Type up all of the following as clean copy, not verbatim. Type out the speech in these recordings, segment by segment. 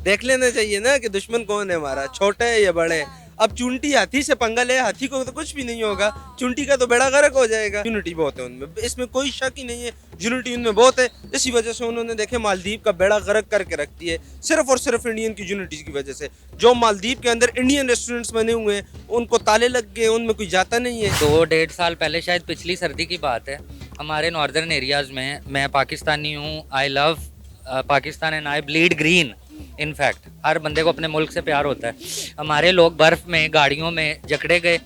देख लेना चाहिए ना कि दुश्मन कौन है हमारा, छोटे है या बड़े। अब चुंटी हाथी से पंगा ले, हाथी को तो कुछ भी नहीं होगा, चुंटी का तो बेड़ा गर्क हो जाएगा। यूनिटी बहुत है उनमें, इसमें कोई शक ही नहीं है, यूनिटी उनमें बहुत है। इसी वजह से उन्होंने देखे मालदीव का बेड़ा गर्क करके रख दिया है, सिर्फ और सिर्फ इंडियन की यूनिटी की वजह से। जो मालदीव के अंदर इंडियन रेस्टोरेंट्स बने हुए हैं उनको ताले लग गए, उनमें कोई जाता नहीं है। 2-1.5 साल पहले, शायद पिछली सर्दी की बात है, हमारे नॉर्दर्न एरियाज़ में, मैं पाकिस्तानी हूँ, I love Pakistan and I bleed green. In fact हर बंदे को अपने मुल्क से प्यार होता है। हमारे लोग बर्फ़ में गाड़ियों में जकड़े गए,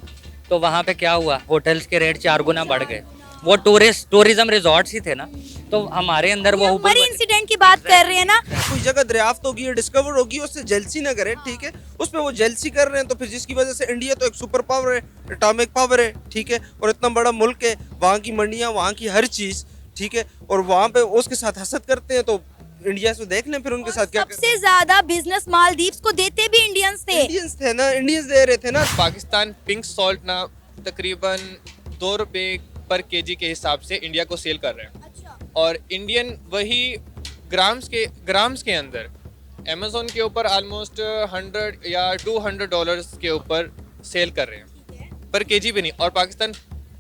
तो वहाँ पे क्या हुआ, होटल्स के रेट 4 गुना बढ़ गए। वो टूरिज्म रिजॉर्ट्स ही थे ना, तो हमारे अंदर वो हमारी इंसिडेंट की बात कर रहे हैं ना। कोई जगह दरियाफ्त होगी या डिस्कवर होगी, उससे जेलसी ना करे, ठीक है। उसमें वो जेलसी कर रहे हैं, तो फिर जिसकी वजह से इंडिया तो एक सुपर पावर है, एटॉमिक पावर है, ठीक है, और इतना बड़ा मुल्क है, वहाँ की मंडियाँ, वहाँ की हर चीज़, ठीक है, और वहाँ पे उसके साथ हसद करते हैं। तो इंडिया से देख लें फिर उनके साथ क्या सबसे ज्यादा बिजनेस मालदीव्स को देते भी इंडियंस थे। इंडियंस थे ना, इंडियंस दे रहे थे ना। पाकिस्तान पिंक सॉल्ट ना तकरीबन 2 रुपए पर केजी के हिसाब से इंडिया को सेल कर रहे हैं। अच्छा। और इंडियन वही ग्राम्स के अंदर अमेज़ोन के ऊपर ऑलमोस्ट 100 या $200 के ऊपर सेल कर रहे हैं, पर केजी भी नहीं। और पाकिस्तान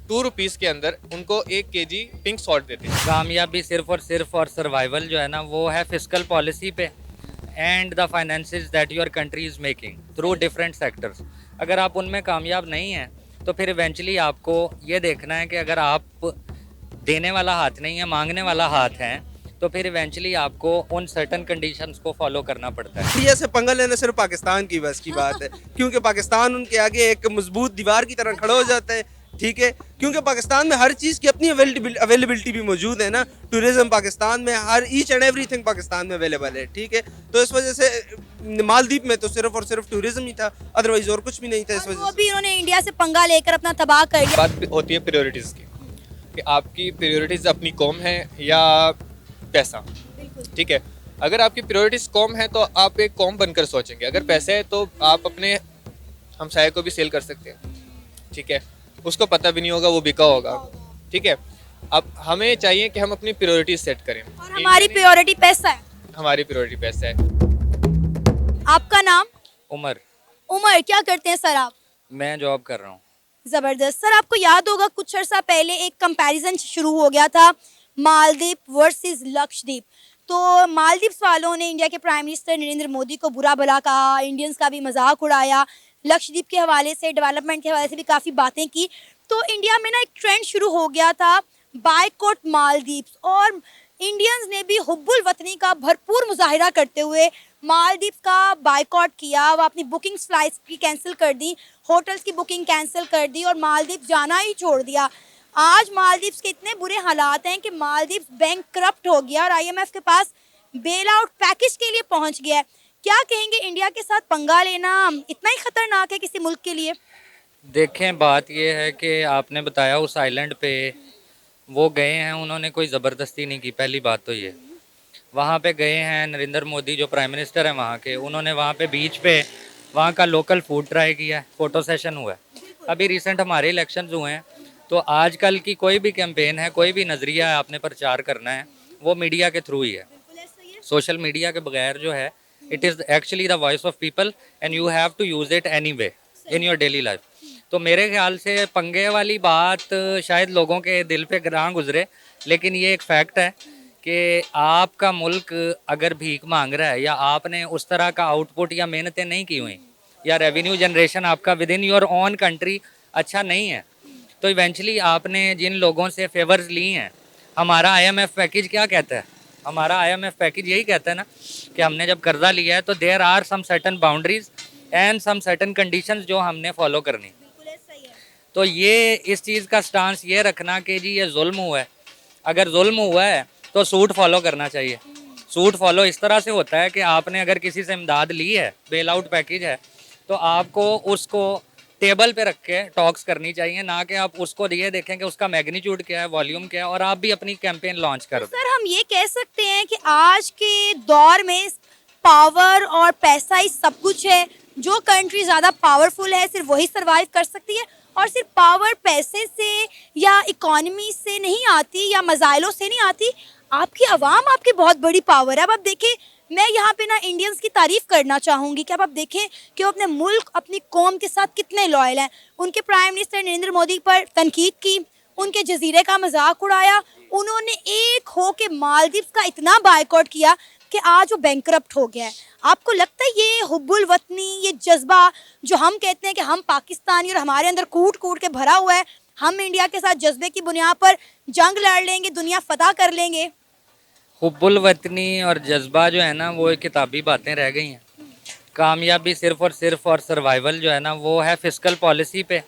2 रुपीज़ के अंदर उनको 1 केजी पिंक सॉल्ट देते हैं। कामयाबी सिर्फ और सर्वाइवल जो है ना, वो है फिस्कल पॉलिसी पे and the finances that your country is making through different sectors. अगर आप उनमें कामयाब नहीं हैं तो फिर इवेंचुअली आपको ये देखना है कि अगर आप देने वाला हाथ नहीं है, मांगने वाला हाथ है, तो फिर इवेंचुअली आपको उन सर्टन कंडीशंस को फॉलो करना पड़ता है। इंडिया से पंगा लेना सिर्फ पाकिस्तान की बस की बात है, क्योंकि पाकिस्तान उनके आगे एक मजबूत दीवार की तरह खड़ा हो जाता है, ठीक है, क्योंकि पाकिस्तान में हर चीज़ की अपनी अवेलेबिलिटी भी मौजूद है ना। टूरिज्म पाकिस्तान में, हर ईच एंड एवरीथिंग पाकिस्तान में अवेलेबल है, ठीक है। तो इस वजह से मालदीव में तो सिर्फ और सिर्फ टूरिज्म ही था, अदरवाइज और कुछ भी नहीं था। इस और वजह वो भी उन्होंने इंडिया से पंगा लेकर अपना तबाह कर दिया। बात होती है प्रायोरिटीज़ की, कि आपकी प्रायोरिटीज़ अपनी कौम है या पैसा, ठीक है। अगर आपकी प्रायोरिटीज़ कौम है तो आप एक कौम बनकर सोचेंगे। अगर पैसा है तो आप अपने हमसाये को भी सेल कर सकते हैं, ठीक है, उसको पता भी नहीं होगा, वो बिका होगा, ठीक है। अब हमें चाहिए कि हम अपनी प्रायोरिटीज सेट करें, और हमारी प्रायोरिटी पैसा है। हमारी प्रायोरिटी पैसा है। आपका नाम? उमर, उमर, क्या करते हैं सर आप? मैं जॉब कर रहा हूँ। जबरदस्त। सर, आपको याद होगा कुछ अर्सा पहले एक कंपैरिजन शुरू हो गया था, मालदीव वर्सेस लक्षद्वीप। तो मालदीव्स वालों ने इंडिया के प्राइम मिनिस्टर नरेंद्र मोदी को बुरा भला कहा, इंडियंस का भी मजाक उड़ाया, लक्षद्वीप के हवाले से, डेवलपमेंट के हवाले से भी काफ़ी बातें की। तो इंडिया में ना एक ट्रेंड शुरू हो गया था, बायकॉट मालदीव्स, और इंडियंस ने भी हुब्बुल वतनी का भरपूर मुजाहिरा करते हुए मालदीव्स का बायकॉट किया। वो अपनी बुकिंग फ्लाइट्स की कैंसिल कर दी, होटल्स की बुकिंग कैंसिल कर दी और मालदीव्स जाना ही छोड़ दिया। आज मालदीव्स के इतने बुरे हालात हैं कि मालदीव्स बैंकक्रप्ट हो गया और आईएमएफ के पास बेल आउट पैकेज के लिए पहुंच गया है। क्या कहेंगे, इंडिया के साथ पंगा लेना इतना ही खतरनाक है किसी मुल्क के लिए? देखें, बात ये है कि आपने बताया उस आइलैंड पे वो गए हैं, उन्होंने कोई ज़बरदस्ती नहीं की। पहली बात तो ये, वहाँ पे गए हैं नरेंद्र मोदी जो प्राइम मिनिस्टर हैं वहाँ के, उन्होंने वहाँ पे बीच पे वहाँ का लोकल फूड ट्राई किया है, फ़ोटो सेशन हुआ है। अभी रिसेंट हमारे इलेक्शंस हुए हैं, तो आजकल की कोई भी कैंपेन है, कोई भी नज़रिया है आपने प्रचार करना है, वो मीडिया के थ्रू ही है। सोशल मीडिया के बगैर जो है, it is actually the voice of people and you have to use it anyway in your daily life. तो मेरे ख्याल से पंगे वाली बात शायद लोगों के दिल पे ना गुजरे, लेकिन ये एक फैक्ट है कि आपका मुल्क अगर भीख मांग रहा है, या आपने उस तरह का आउटपुट या मेहनतें नहीं की हुई, या रेवेन्यू जनरेशन आपका with in your own country अच्छा नहीं है, तो इवेंचुअली आपने जिन लोगों से फेवर्स ली हैं, हमारा आईएमएफ पैकेज क्या कहता है? हमारा आईएमएफ पैकेज यही कहता है ना कि हमने जब कर्जा लिया है तो there are some certain boundaries and some certain conditions जो हमने फॉलो करनी। तो ये इस चीज़ का स्टांस ये रखना कि जी ये जुल्म हुआ है, अगर जुल्म हुआ है तो सूट फॉलो करना चाहिए। सूट फॉलो इस तरह से होता है कि आपने अगर किसी से इमदाद ली है, बेल आउट पैकेज है, तो आपको उसको टेबल पे रख के टॉक्स करनी चाहिए, ना कि आप उसको ये देखें कि उसका मैग्नीट्यूड क्या है, वॉल्यूम क्या है, और आप भी अपनी कैंपेन लॉन्च कर दें। सर, हम ये कह सकते हैं कि आज के दौर में पावर और पैसा ही सब कुछ है। जो कंट्री ज़्यादा पावरफुल है सिर्फ वही सर्वाइव कर सकती है, और सिर्फ पावर पैसे से या इकोनॉमी से नहीं आती या मज़ाइलों से नहीं आती, आपकी आवाम आपकी बहुत बड़ी पावर है। अब आप देखें, मैं यहाँ पे ना इंडियंस की तारीफ करना चाहूँगी कि अब आप देखें कि वो अपने मुल्क अपनी कौम के साथ कितने लॉयल हैं। उनके प्राइम मिनिस्टर नरेंद्र मोदी पर तनकीद की, उनके जजीरे का मजाक उड़ाया, उन्होंने एक हो के मालदीव्स का इतना बायकॉट किया कि आज वो बैंकरप्ट हो गया है। आपको लगता है ये हुब्बुल वतनी, ये जज्बा जो हम कहते हैं कि हम पाकिस्तानी और हमारे अंदर कूट कूट के भरा हुआ है, हम इंडिया के साथ जज्बे की बुनियाद पर जंग लड़ लेंगे, दुनिया फतह कर लेंगे? हुब्बुल वतनी और जज्बा जो है ना वो एक किताबी बातें रह गई हैं। कामयाबी सिर्फ और सर्वाइवल जो है ना वो है फिस्कल पॉलिसी पे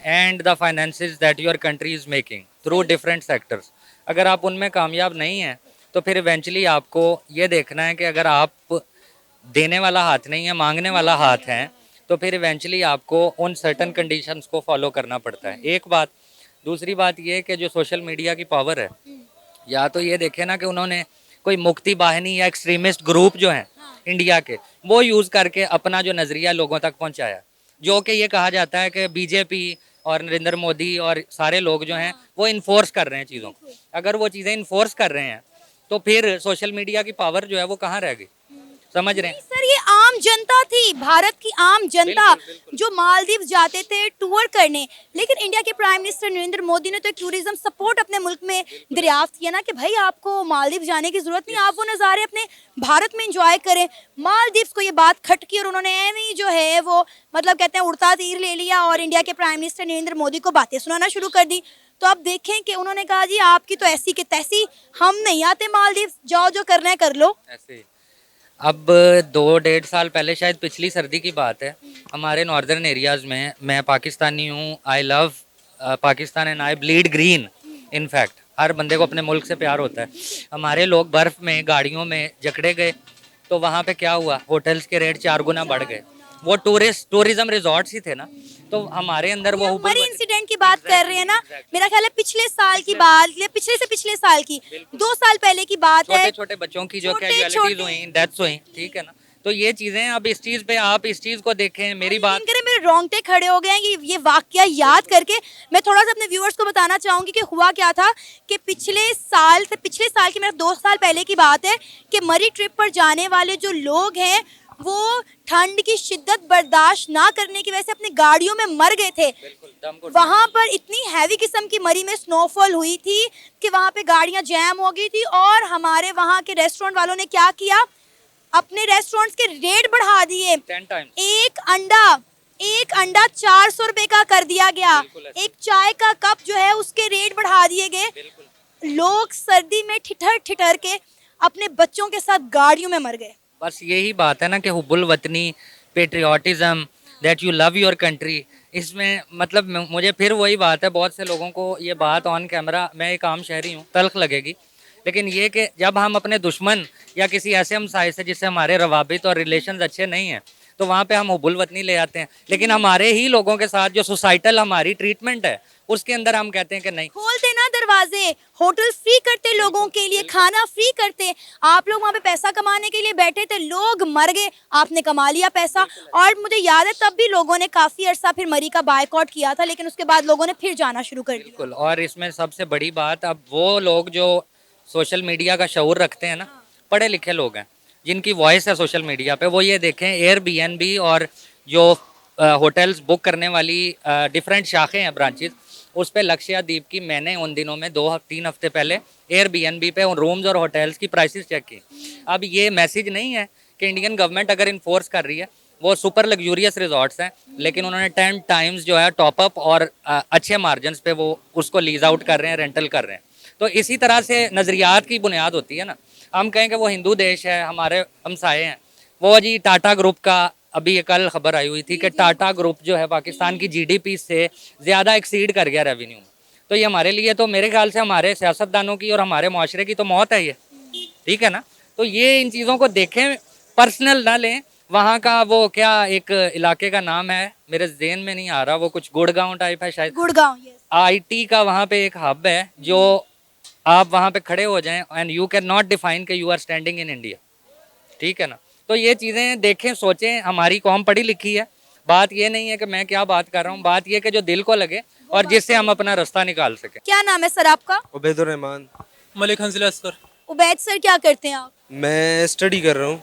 and the finances that your country is making through different sectors. अगर आप उनमें कामयाब नहीं हैं तो फिर इवेंचुअली आपको ये देखना है कि अगर आप देने वाला हाथ नहीं है, मांगने वाला हाथ है, तो फिर इवेंचुअली आपको उन सर्टन कंडीशंस को फॉलो करना पड़ता है। एक बात। दूसरी बात ये कि जो सोशल मीडिया की पावर है, या तो ये देखे ना कि उन्होंने कोई मुक्ति बाहिनी या एक्सट्रीमिस्ट ग्रुप जो हैं इंडिया के, वो यूज़ करके अपना जो नज़रिया लोगों तक पहुंचाया, जो कि ये कहा जाता है कि बीजेपी और नरेंद्र मोदी और सारे लोग जो हैं वो इन्फोर्स कर रहे हैं चीज़ों को। अगर वो चीज़ें इन्फोर्स कर रहे हैं तो फिर सोशल मीडिया की पावर जो है वो कहाँ रह गई? समझ रहे हैं? सर ये आम जनता थी, भारत की आम जनता जो मालदीव जाते थे टूर करने, लेकिन इंडिया के प्राइम मिनिस्टर नरेंद्र मोदी ने तो एक टूरिज्म सपोर्ट अपने मुल्क में दरियाफ्त किया ना कि भाई आपको मालदीव जाने की जरूरत नहीं, आप वो नज़ारे अपने भारत में एंजॉय करें। मालदीव को ये बात खटकी और उन्होंने ऐਵੇਂ ही जो है वो मतलब कहते हैं उड़ता तीर ले लिया और इंडिया के प्राइम मिनिस्टर नरेंद्र मोदी को बातें सुनाना शुरू कर दी। तो आप देखें कि उन्होंने कहा जी आपकी तो ऐसी की तैसी, हम नहीं आते मालदीव, जाओ जो करना है कर लो। ऐसे अब 2-1.5 साल पहले, शायद पिछली सर्दी की बात है, हमारे नॉर्दर्न एरियाज़ में, मैं पाकिस्तानी हूँ, I love Pakistan and I bleed green, in fact हर बंदे को अपने मुल्क से प्यार होता है। हमारे लोग बर्फ़ में गाड़ियों में जकड़े गए तो वहाँ पे क्या हुआ, होटल्स के रेट 4 गुना बढ़ गए। वो टूरिज्म रिजॉर्ट्स ही थे ना, तो हमारे अंदर वो हमारे इंसिडेंट की बात कर रहे हैं ना, मेरा ख्याल है पिछले साल की बात, या पिछले से पिछले साल की, 2 साल पहले की बात है। छोटे छोटे बच्चों की जो कैजुअलिटीज हुई, डेथ्स हुई, ठीक है ना। तो ये चीज़ें, अब इस चीज़ पे आप इस चीज़ को देखें, मेरी बात करें, मेरे रोंगटे खड़े हो गए हैं ये वाकया याद करके। मैं थोड़ा सा अपने व्यूअर्स को बताना चाहूंगी कि हुआ क्या था कि पिछले साल की, मेरा 2 साल पहले की बात है कि मरी ट्रिप पर जाने वाले जो लोग हैं वो ठंड की शिद्दत बर्दाश्त ना करने की वजह से अपनी गाड़ियों में मर गए थे। वहां पर इतनी हैवी किस्म की मरी में स्नोफॉल हुई थी कि वहां पे गाड़ियां जैम हो गई थी और हमारे वहां के रेस्टोरेंट वालों ने क्या किया, अपने रेस्टोरेंट्स के रेट बढ़ा दिए। 10 टाइम्स एक अंडा 400 रुपए का कर दिया गया, एक चाय का कप जो है उसके रेट बढ़ा दिए गए। लोग सर्दी में ठिठर ठिठर के अपने बच्चों के साथ गाड़ियों में मर गए। बस यही बात है ना कि हुब्बुल वतनी, patriotism, that you love your country, इसमें मतलब मुझे फिर वही बात है, बहुत से लोगों को ये बात ऑन कैमरा, मैं एक आम शहरी हूँ, तल्ख लगेगी, लेकिन ये कि जब हम अपने दुश्मन या किसी ऐसे हमसाये से जिससे हमारे रवाबित और रिलेशंस अच्छे नहीं हैं, तो वहाँ पे हम हुब्बुल वतनी ले आते हैं, लेकिन हमारे ही लोगों के साथ जो सोसाइटल हमारी ट्रीटमेंट है उसके अंदर हम कहते हैं कि नहीं। खोलते ना दरवाजे, होटल फ्री करते लोगों के लिए, खाना फ्री करते। आप लोग वहाँ पे पैसा कमाने के लिए बैठे थे, लोग मर गए, आपने कमा लिया पैसा। और मुझे याद है तब भी लोगों ने काफी अरसा फिर मरी का बायकॉट किया था, लेकिन उसके बाद लोगों ने फिर जाना शुरू कर दिया। बिल्कुल। और इसमें सबसे बड़ी बात, अब वो लोग जो सोशल मीडिया का शऊर रखते हैं ना, पढ़े लिखे लोग हैं जिनकी वॉइस है सोशल मीडिया पे, वो ये देखें एयरबीएनबी और जो होटल्स बुक करने वाली डिफरेंट शाखें हैं, ब्रांचेस, उस पे लक्षद्वीप की मैंने उन दिनों में 2-3 हफ्ते पहले एयरबीएनबी पे उन रूम्स और होटल्स की प्राइसेस चेक की। अब ये मैसेज नहीं है कि इंडियन गवर्नमेंट अगर इन्फोर्स कर रही है, वो सुपर लग्जूरियस रिजॉर्ट्स हैं, लेकिन उन्होंने 10 टाइम्स जो है टॉपअप और अच्छे मार्जिन पे वो उसको लीज आउट कर रहे हैं, रेंटल कर रहे हैं। तो इसी तरह से नज़रियात की बुनियाद होती है ना। हम कहें कि वो हिंदू देश है, हमारे हमसाए हैं, वो जी टाटा ग्रुप का, अभी ये कल खबर आई हुई थी कि टाटा ग्रुप जो है पाकिस्तान की जीडीपी से ज़्यादा एक्सीड कर गया रेवेन्यू में। तो ये हमारे लिए, तो मेरे ख्याल से हमारे सियासतदानों की और हमारे माशरे की तो मौत है ये, ठीक है ना। तो ये इन चीज़ों को देखें, पर्सनल ना लें। वहाँ का वो क्या एक इलाके का नाम है, मेरे ज़हन में नहीं आ रहा, वो कुछ गुड़गांव टाइप है शायद, गुड़गांव, आईटी का वहाँ पे एक हब है, जो आप वहाँ पे खड़े हो जाएं and you can not define कि you are standing in India, ठीक है ना। तो ये चीज़ें देखें, सोचें। हमारी कौम पढ़ी लिखी है, बात ये नहीं है कि मैं क्या बात कर रहा हूँ, बात ये कि जो दिल को लगे और जिससे हम अपना रास्ता निकाल सकें। क्या नाम है सर आपका? उबैदुर रहमान। मलिक हंजिला अस्कर। उबैद सर क्या करते हैं आप? मैं स्टडी कर रहा हूँ।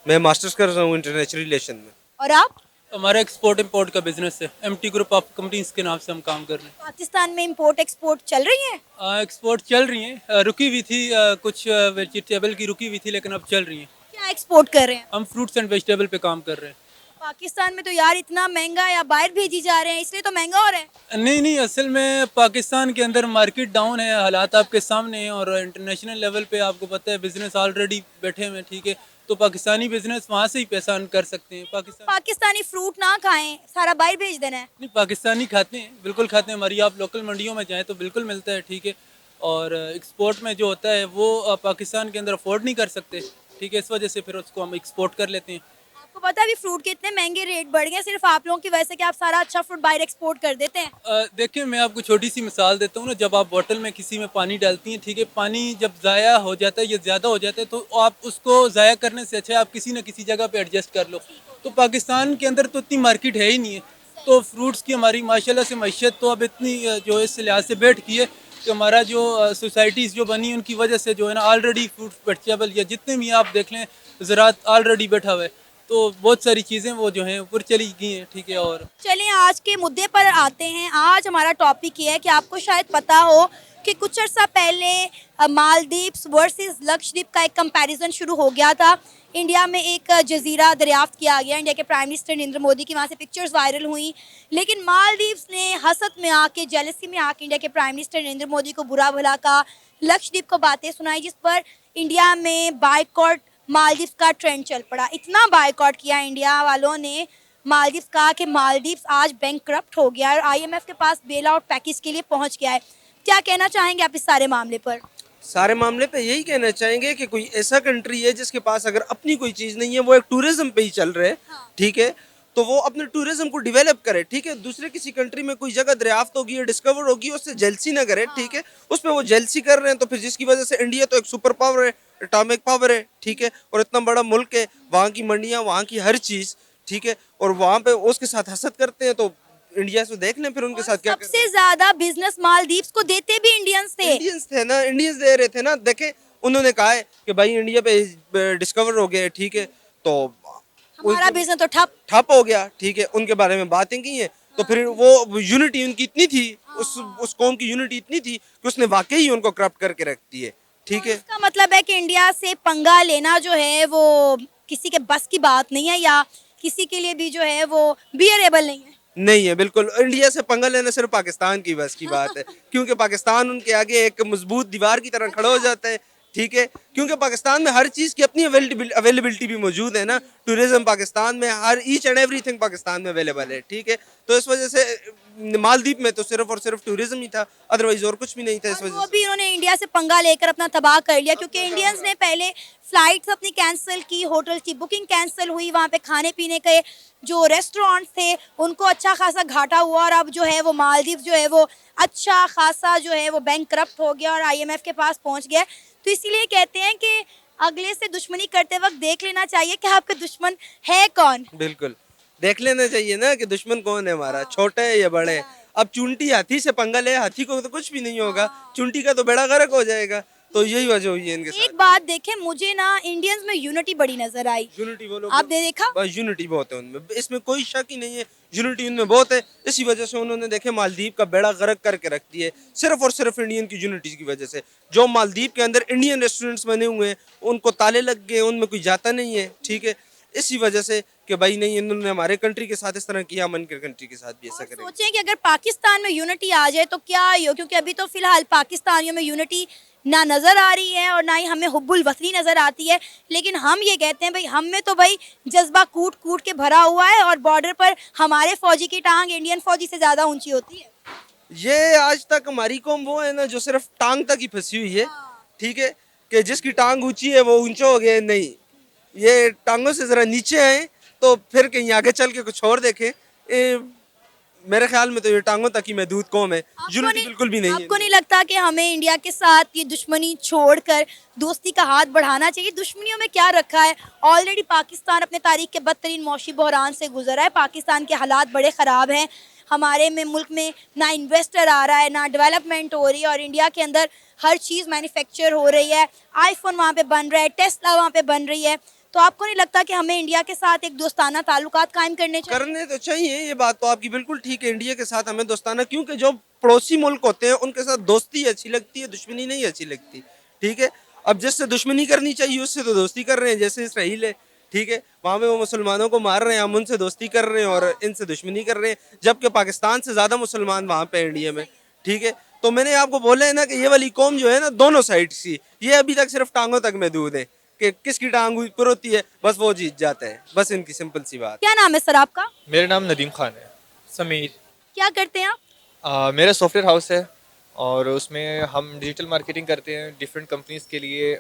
मैं मास्टर्स कर रहा हूँ इंटरनेशनल रिलेशन में। और आप? हमारा एक्सपोर्ट इंपोर्ट का बिजनेस है, एमटी ग्रुप ऑफ कंपनीज के नाम से हम काम कर रहे हैं। पाकिस्तान में इंपोर्ट एक्सपोर्ट चल रही है? एक्सपोर्ट चल रही है, रुकी हुई थी, कुछ वेजिटेबल की रुकी हुई थी, लेकिन अब चल रही है। क्या एक्सपोर्ट कर रहे हैं? हम फ्रूट्स एंड वेजिटेबल पे काम कर रहे हैं। पाकिस्तान में तो यार इतना महंगा है, या बाहर भेजी जा रहे हैं इसलिए तो महंगा हो रहा है। नहीं नहीं, असल में पाकिस्तान के अंदर मार्केट डाउन है, हालात आपके सामने हैं, और इंटरनेशनल लेवल पे आपको पता है बिजनेस ऑलरेडी बैठे हुए हैं, ठीक है, तो पाकिस्तानी बिजनेस वहाँ से ही पैसा अर्न कर सकते हैं। पाकिस्तानी फ्रूट ना खाएं, सारा बाहर भेज देना है। नहीं, पाकिस्तानी खाते हैं, बिल्कुल खाते हैं, हमारी आप लोकल मंडियों में जाएँ तो बिल्कुल मिलता है, ठीक है, और एक्सपोर्ट में जो होता है वो पाकिस्तान के अंदर अफोर्ड नहीं कर सकते, ठीक है, इस वजह से फिर उसको हम एक्सपोर्ट कर लेते हैं। आपको पता है अभी फ्रूट के इतने महंगे रेट बढ़ गए सिर्फ आप लोगों की वजह से कि आप सारा अच्छा फ्रूट बाहर एक्सपोर्ट कर देते हैं। देखिए, मैं आपको छोटी सी मिसाल देता हूँ ना, जब आप बोतल में किसी में पानी डालती हैं, ठीक है, पानी जब ज़ाया हो जाता है या ज़्यादा हो जाता है तो आप उसको ज़ाया करने से अच्छा है आप किसी न किसी जगह पे एडजस्ट कर लो। तो पाकिस्तान के अंदर तो इतनी मार्केट है ही नहीं है, तो फ्रूट्स की हमारी माशाल्लाह से मैशत तो अब इतनी जो है इस लिहाज से बैठ की है कि हमारा जो सोसाइटीज़ जो बनी उनकी वजह से जो है ना ऑलरेडी फ्रूट वेजिटेबल या जितने भी आप देख लें ज़रात ऑलरेडी बैठा हुआ है, तो बहुत सारी चीज़ें वो जो हैं ऊपर चली गई हैं, ठीक है। और चलिए आज के मुद्दे पर आते हैं। आज हमारा टॉपिक ये है कि आपको शायद पता हो कि कुछ अर्सा पहले मालदीव्स वर्सेस लक्षद्वीप का एक कंपैरिजन शुरू हो गया था। इंडिया में एक जजीरा दरियाफ्त किया गया, इंडिया के प्राइम मिनिस्टर नरेंद्र मोदी की वहाँ से पिक्चर्स वायरल हुई, लेकिन मालदीव्स ने हसद में आके, जेलसी में आके इंडिया के प्राइम मिनिस्टर नरेंद्र मोदी को बुरा भला कहा, लक्षद्वीप को बातें सुनाई, जिस पर इंडिया में बायकॉट मालदीव्स का ट्रेंड चल पड़ा। इतना बायकॉट किया इंडिया वालों ने मालदीव्स, कहा कि मालदीव्स आज बैंकक्रप्ट हो गया और आईएमएफ के पास बेल आउट पैकेज के लिए पहुंच गया है। क्या कहना चाहेंगे आप इस सारे मामले पर? सारे मामले पे यही कहना चाहेंगे कि कोई ऐसा कंट्री है जिसके पास अगर अपनी कोई चीज़ नहीं है, वो एक टूरिज्म पे ही चल रहे हैं, ठीक है, तो वो अपने टूरिज्म को डेवलप करे, ठीक है। दूसरे किसी कंट्री में कोई जगह दरियाफ्त होगी या डिस्कवर होगी, उससे जेलसी ना करे, ठीक है। उसमें वो जेलसी कर रहे हैं, तो फिर जिसकी वजह से इंडिया तो एक सुपर पावर है, एटॉमिक पावर है, ठीक है, और इतना बड़ा मुल्क है, वहाँ की मंडियाँ, वहाँ की हर चीज़, ठीक है, और वहाँ पे उसके साथ हसद करते हैं, तो इंडिया से देख लें फिर उनके साथ क्या सबसे ज्यादा बिजनेस मालदीव्स को देते भी इंडियंस थे। इंडियंस थे ना, इंडियंस दे रहे थे ना। देखे, उन्होंने कहा है कि भाई इंडिया पे डिस्कवर हो गए, ठीक है, तो हमारा बिजनेस तो ठप ठप हो गया, ठीक है, उनके बारे में बातें की हैं, तो फिर वो यूनिटी उनकी इतनी थी, उस कौम की यूनिटी इतनी थी कि उसने वाकई ही उनको करप्ट करके रख दी है, ठीक है। इसका मतलब है कि इंडिया से पंगा लेना जो है वो किसी के बस की बात नहीं है, या किसी के लिए भी जो है वो बियरेबल नहीं है। नहीं है, बिल्कुल। इंडिया से पंगा लेना सिर्फ पाकिस्तान की बस की बात है, क्योंकि पाकिस्तान उनके आगे एक मजबूत दीवार की तरह खड़ा हो जाता है, ठीक है, क्योंकि पाकिस्तान में हर चीज़ की अपनी अवेलेबिलिटी भी मौजूद है ना। टूरिज्म पाकिस्तान में, हर ईच एंड एवरीथिंग पाकिस्तान में अवेलेबल है, ठीक है, तो इस वजह से मालदीव में तो सिर्फ और सिर्फ टूरिज्म ही था, अदरवाइज और कुछ भी नहीं था। इस और वजह वो से भी उन्होंने इंडिया से पंगा लेकर अपना तबाह कर लिया, क्योंकि इंडियंस ने पहले फ्लाइट्स अपनी कैंसिल की, होटल की बुकिंग कैंसिल हुई, वहाँ पे खाने पीने के जो रेस्टोरेंट्स थे उनको अच्छा खासा घाटा हुआ, और अब जो है वो मालदीव जो है वो अच्छा खासा जो है वो बैंकक्रप्ट हो गया और आईएमएफ के पास पहुँच गया। तो इसीलिए कहते हैं कि अगले से दुश्मनी करते वक्त देख लेना चाहिए कि आपके दुश्मन है कौन। बिल्कुल देख लेना चाहिए ना कि दुश्मन कौन है हमारा, छोटे है या बड़े। अब चुंटी हाथी से पंगा ले, हाथी को तो कुछ भी नहीं होगा, चुंटी का तो बेड़ा गर्क हो जाएगा। तो यही वजह हुई है इनके साथ। एक बात देखें, मुझे ना इंडियंस में यूनिटी बड़ी नजर आई। यूनिटी वो लोग, आपने देखा? बस यूनिटी बहुत है उनमें, इसमें कोई शक ही नहीं है, यूनिटी उनमें बहुत है। इसी वजह से उन्होंने देखे मालदीव का बेड़ा गर्क करके रख दिया, सिर्फ और सिर्फ इंडियन की यूनिटी की वजह से। जो मालदीव के अंदर इंडियन रेस्टोरेंट्स बने हुए हैं उनको ताले लग गए, उनमें कोई जाता नहीं है, ठीक है, इसी वजह से कि भाई नहीं, इन्होंने हमारे कंट्री के साथ इस तरह किया, मन के कंट्री के साथ भी ऐसा करेंगे। सोचें कि अगर पाकिस्तान में यूनिटी आ जाए तो क्या ही हो, क्योंकि अभी तो फिलहाल पाकिस्तानियों में यूनिटी ना नज़र आ रही है और ना ही हमें हुब्बुल वतनी नज़र आती है। लेकिन हम ये कहते हैं भाई, हम में तो भाई जज्बा कूट कूट के भरा हुआ है, और बॉर्डर पर हमारे फौजी की टांग इंडियन फौजी से ज़्यादा ऊंची होती है। ये आज तक हमारी कौम वो है ना जो सिर्फ टांग तक ही फंसी हुई है, ठीक है, कि जिसकी टांग ऊंची है वो ऊंचा हो गया। नहीं, ये टांगों से जरा नीचे आए तो फिर कहीं आगे चल के कुछ और देखें। मेरे ख्याल में तो ये टांगों तक ही महदूद कौम है, यूनिटी बिल्कुल भी नहीं है। आपको नहीं लगता कि हमें इंडिया के साथ ये दुश्मनी छोड़कर दोस्ती का हाथ बढ़ाना चाहिए? दुश्मनियों में क्या रखा है? ऑलरेडी पाकिस्तान अपने तारीख के बदतरीन मौशी बहरान से गुजरा है, पाकिस्तान के हालात बड़े ख़राब हैं। हमारे में मुल्क में ना इन्वेस्टर आ रहा है, ना डेवलपमेंट हो रही है, और इंडिया के अंदर हर चीज़ मैन्युफैक्चर हो रही है, आईफोन वहाँ पे बन रहा है, टेस्ला वहाँ पे बन रही है। तो आपको नहीं लगता कि हमें इंडिया के साथ एक दोस्ताना ताल्लुकात कायम करने चाहिए? करने तो चाहिए, ये बात तो आपकी बिल्कुल ठीक है। इंडिया के साथ हमें दोस्ताना, क्योंकि जो पड़ोसी मुल्क होते हैं उनके साथ दोस्ती अच्छी लगती है, दुश्मनी नहीं अच्छी लगती। ठीक है, अब जिससे दुश्मनी करनी चाहिए उससे तो दोस्ती कर रहे हैं, जैसे इसराइल है। ठीक है, वहाँ पे वो मुसलमानों को मार रहे हैं, हम उनसे दोस्ती कर रहे हैं और इनसे दुश्मनी कर रहे हैं, जबकि पाकिस्तान से ज़्यादा मुसलमान वहाँ पे इंडिया में। ठीक है, तो मैंने आपको बोला है ना कि ये वाली कौम जो है ना, दोनों साइड की, ये अभी तक सिर्फ टांगों तक महदूद है कि किसकी टांग ऊपर होती है, बस वो जीत जाता है। बस इनकी सिंपल सी बात। क्या नाम है सर आपका? मेरा नाम नदीम खान है। समीर। क्या करते हैं आप? मेरा सॉफ्टवेयर हाउस है और उसमें हम डिजिटल मार्केटिंग करते हैं डिफरेंट कंपनीज के लिए।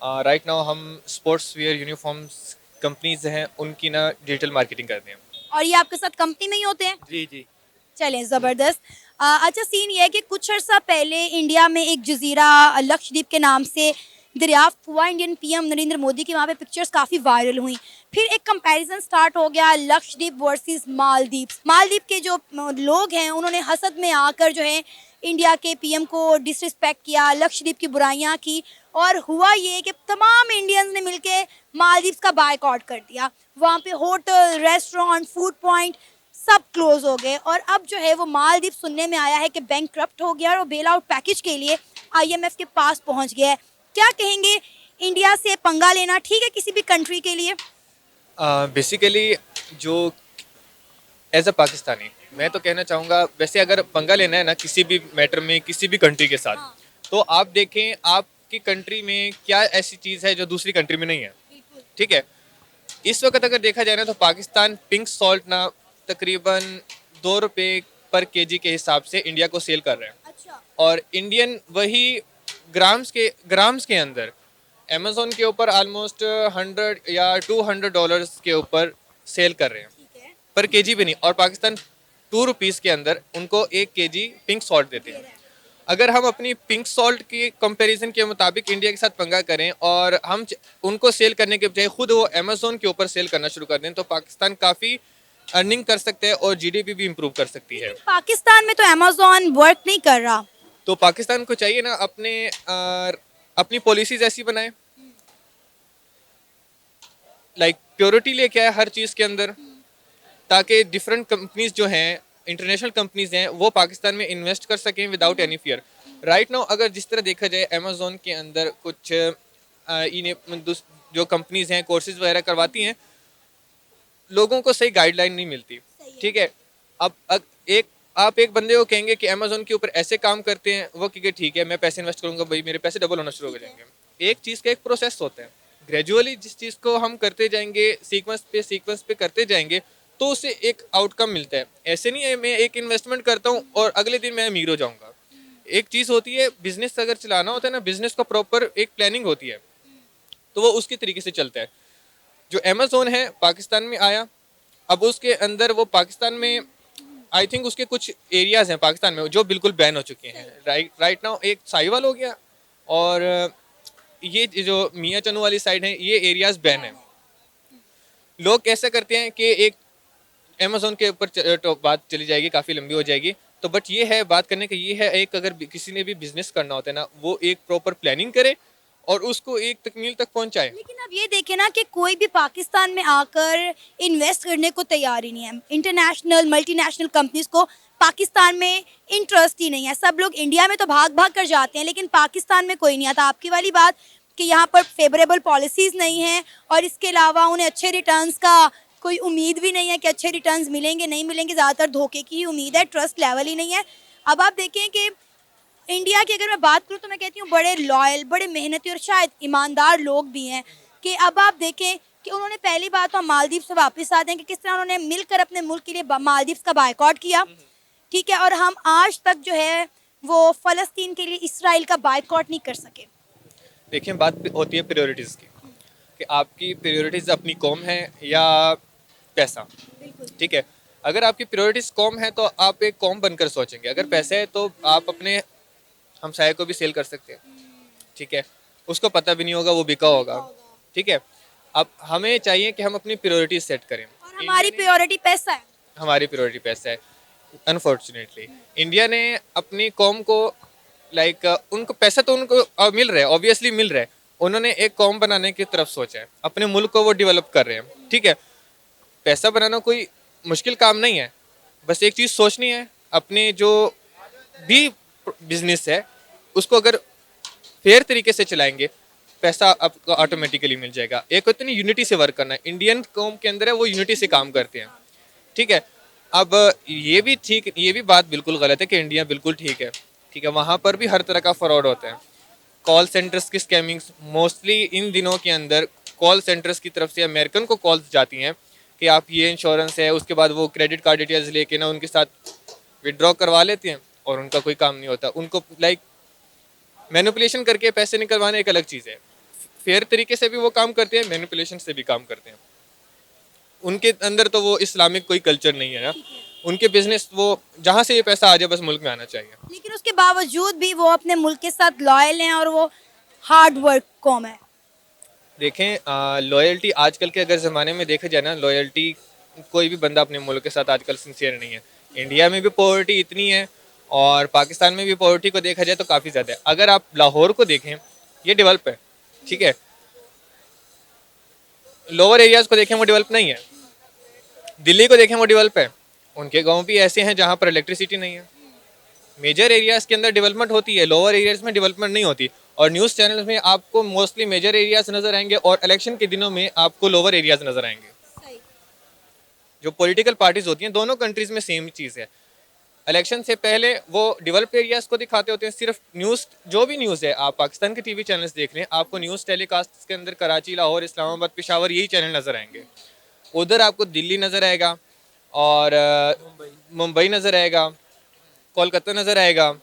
राइट नाउ हम स्पोर्ट्स वेयर यूनिफॉर्म्स कंपनीज हैं उनकी ना डिजिटल मार्केटिंग करते हैं। और ये आपके साथ कंपनी में ही होते हैं? जी जी। चलें, ज़बरदस्त। अच्छा, सीन ये है कि कुछ अर्सा पहले इंडिया में एक जजीरा लक्षद्वीप के नाम से दरियाफ्त हुआ। इंडियन पीएम नरेंद्र मोदी की वहाँ पे पिक्चर्स काफ़ी वायरल हुई। फिर एक कंपैरिजन स्टार्ट हो गया, लक्षद्वीप वर्सेस मालदीव। मालदीव के जो लोग हैं उन्होंने हसद में आकर जो है इंडिया के पीएम को डिसरिस्पेक्ट किया, लक्षद्वीप की बुराइयां की, और हुआ ये कि तमाम इंडियंस ने मिलके मालदीव का बायकॉट कर दिया। वहाँ पे होटल, रेस्टोरेंट, फूड पॉइंट सब क्लोज हो गए, और अब जो है वो मालदीव सुनने में आया है कि बैंकक्रप्ट हो गया और वो बेल आउट पैकेज के लिए आईएमएफ के पास पहुंच गया है। क्या कहेंगे, इंडिया से पंगा लेना ठीक है किसी भी कंट्री के लिए? बेसिकली जो एज अ पाकिस्तानी मैं तो कहना चाहूँगा, वैसे अगर पंगा लेना है ना किसी भी मैटर में किसी भी कंट्री के साथ, तो आप देखें आपकी कंट्री में क्या ऐसी चीज़ है जो दूसरी कंट्री में नहीं है। ठीक है, इस वक्त अगर देखा जाए ना तो पाकिस्तान पिंक सॉल्ट ना तकरीबन 2 रुपये पर केजी के हिसाब से इंडिया को सेल कर रहे हैं। अच्छा। और इंडियन वही ग्राम्स के अंदर अमेज़ोन के ऊपर ऑलमोस्ट 100 या $200 के ऊपर सेल कर रहे हैं, ठीक है। पर केजी भी नहीं। और पाकिस्तान 2 रुपीज़ के अंदर उनको 1 केजी पिंक सॉल्ट देते हैं। अगर हम अपनी पिंक सॉल्ट की कंपैरिजन के मुताबिक इंडिया के साथ पंगा करें और हम उनको सेल करने के बजाय खुद वो अमेज़ोन के ऊपर सेल करना शुरू कर दें, तो पाकिस्तान काफ़ी अर्निंग कर सकते हैं और जीडीपी भी इम्प्रूव कर सकती है। पाकिस्तान में तो अमेज़न वर्क नहीं कर रहा। तो पाकिस्तान को चाहिए ना अपनी पॉलिसीज ऐसी बनाए, लाइक प्योरिटी लेके आए हर चीज़ के अंदर, ताकि डिफरेंट कंपनीज जो हैं, इंटरनेशनल कंपनीज हैं, वो पाकिस्तान में इन्वेस्ट कर सकें without any fear. Right now अगर जिस तरह देखा जाए अमेज़ोन के अंदर कुछ जो कंपनीज हैं कोर्सेज वगैरह करवाती हैं, लोगों को सही गाइडलाइन नहीं मिलती। ठीक है, अब आप एक बंदे को कहेंगे कि अमेज़ोन के ऊपर ऐसे काम करते हैं, वो कहेंगे ठीक है मैं पैसे इन्वेस्ट करूंगा, भाई मेरे पैसे डबल होना शुरू हो जाएंगे। एक चीज़ का एक प्रोसेस होता है, ग्रेजुअली जिस चीज़ को हम करते जाएंगे सीक्वेंस पे करते जाएंगे तो उसे एक आउटकम मिलता है। ऐसे नहीं है मैं एक इन्वेस्टमेंट करता हूँ और अगले दिन मैं अमीर हो जाऊँगा। एक चीज़ होती है, बिजनेस अगर चलाना होता है ना, बिजनेस का प्रॉपर एक प्लानिंग होती है, तो वो उसके तरीके से चलता है। जो अमेज़ोन है पाकिस्तान में आया, अब उसके अंदर वो पाकिस्तान में आई थिंक उसके कुछ एरियाज़ हैं पाकिस्तान में जो बिल्कुल बैन हो चुके हैं। राइट नाउ एक साहिवाल हो गया और ये जो मियाँ चनू वाली साइड है, ये एरियाज़ बैन हैं। लोग कैसा करते हैं कि एक अमेज़ोन के ऊपर बात चली जाएगी, काफ़ी लंबी हो जाएगी, तो बट ये है बात करने का, ये है एक अगर किसी ने भी बिजनेस करना होता है ना, वो एक प्रॉपर प्लानिंग करे और उसको एक तकमील तक पहुंचाए। लेकिन अब ये देखें ना कि कोई भी पाकिस्तान में आकर इन्वेस्ट करने को तैयार ही नहीं है। इंटरनेशनल मल्टीनेशनल कंपनीज को पाकिस्तान में इंटरेस्ट ही नहीं है। सब लोग इंडिया में तो भाग भाग कर जाते हैं, लेकिन पाकिस्तान में कोई नहीं आता। आपकी वाली बात कि यहाँ पर फेवरेबल पॉलिसीज़ नहीं हैं, और इसके अलावा उन्हें अच्छे रिटर्न्स का कोई उम्मीद भी नहीं है कि अच्छे रिटर्न्स मिलेंगे नहीं मिलेंगे, ज़्यादातर धोखे की ही उम्मीद है, ट्रस्ट लेवल ही नहीं है। अब आप देखें कि इंडिया की अगर मैं बात करूँ तो मैं कहती हूँ बड़े लॉयल, बड़े मेहनती और शायद ईमानदार लोग भी हैं, कि अब आप देखें कि उन्होंने पहली बात तो मालदीव से वापस आते हैं कि किस तरह उन्होंने मिलकर अपने मुल्क के लिए मालदीव का बायकॉट किया। ठीक है, और हम आज तक जो है वो फ़लस्तीन के लिए इसराइल का बायकॉट नहीं कर सके। देखिए बात होती है प्रायोरिटीज़ की, कि आपकी प्रायोरिटीज़ अपनी कौम है या पैसा। ठीक है, अगर आपकी प्रायोरिटीज़ कौम है तो आप एक कौम बनकर सोचेंगे, अगर पैसा है तो आप अपने हमसाये को भी सेल कर सकते हैं। ठीक है, उसको पता भी नहीं होगा, वो बिका होगा। ठीक है, अब हमें चाहिए कि हम अपनी प्रायोरिटी सेट करें, और हमारी प्रायोरिटी पैसा है। हमारी प्रायोरिटी पैसा है। अनफॉर्चुनेटली इंडिया ने अपनी कौम को लाइक उनको पैसा तो उनको मिल रहा है, ऑब्वियसली मिल रहा है। उन्होंने एक कौम बनाने की तरफ सोचा है, अपने मुल्क को वो डेवलप कर रहे हैं, ठीक है। पैसा बनाना कोई मुश्किल काम नहीं है, बस एक चीज़ सोचनी है, अपने जो भी बिजनेस है उसको अगर फेयर तरीके से चलाएंगे पैसा आपको ऑटोमेटिकली मिल जाएगा। एक होती है यूनिटी से वर्क करना, इंडियन कौम के अंदर है वो यूनिटी से काम करते हैं, ठीक है। अब ये भी बात बिल्कुल गलत है कि इंडिया बिल्कुल ठीक है, वहाँ पर भी हर तरह का फ्रॉड होता है। कॉल सेंटर्स की स्कैमिंग्स मोस्टली इन दिनों के अंदर कॉल सेंटर्स की तरफ से अमेरिकन को कॉल्स जाती हैं कि आप ये इंश्योरेंस है, उसके बाद वो क्रेडिट कार्ड डिटेल्स लेके ना उनके साथ विड्रॉ करवा लेते हैं और उनका कोई काम नहीं होता। उनको लाइक मैनिपुलेशन करके पैसे निकलवाने एक अलग चीज़ है, फेयर तरीके से भी वो काम करते हैं, मैनिपुलेशन से भी काम करते हैं। उनके अंदर तो वो इस्लामिक कोई कल्चर नहीं है ना, उनके बिजनेस वो जहाँ से ये पैसा आ जाए बस मुल्क में आना चाहिए। लेकिन उसके बावजूद भी वो अपने मुल्क के साथ लॉयल हैं और वो हार्ड वर्क कौम है। देखें लॉयल्टी आजकल के अगर ज़माने में देखा जाए ना, लॉयल्टी कोई भी बंदा अपने मुल्क के साथ आजकल सिंसियर नहीं है। इंडिया में भी पॉवर्टी इतनी है और पाकिस्तान में भी पॉवर्टी को देखा जाए तो काफ़ी ज़्यादा है। अगर आप लाहौर को देखें ये डेवलप है, ठीक है। लोअर एरियाज़ को देखें वो डेवलप नहीं है। दिल्ली को देखें वो डेवलप है, उनके गांव भी ऐसे हैं जहां पर इलेक्ट्रिसिटी नहीं है। मेजर एरियाज़ के अंदर डेवलपमेंट होती है, लोअर एरियाज़ में डेवलपमेंट नहीं होती। और न्यूज़ चैनल्स में आपको मोस्टली मेजर एरियाज़ नज़र आएंगे और इलेक्शन के दिनों में आपको लोअर एरियाज़ नज़र आएंगे। जो पॉलिटिकल पार्टीज होती हैं दोनों कंट्रीज़ में सेम चीज़ है, इलेक्शन से पहले वो डेवलप एरियाज़ को दिखाते होते हैं। सिर्फ न्यूज़ जो भी न्यूज़ है, आप पाकिस्तान के टीवी चैनल्स देख लें, आपको न्यूज़ टेलीकास्ट के अंदर कराची, लाहौर, इस्लामाबाद, पेशावर यही चैनल नज़र आएंगे। उधर आपको दिल्ली नज़र आएगा और मुंबई नज़र आएगा, कोलकाता नज़र आएगा,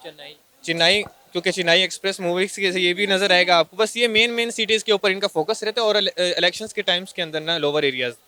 चेन्नई क्योंकि चेन्नई एक्सप्रेस मूवीज के ये भी नज़र आएगा आपको। बस ये मेन सिटीज़ के ऊपर इनका फोकस रहता है और इलेक्शंस के टाइम्स के अंदर ना लोअर एरियाज़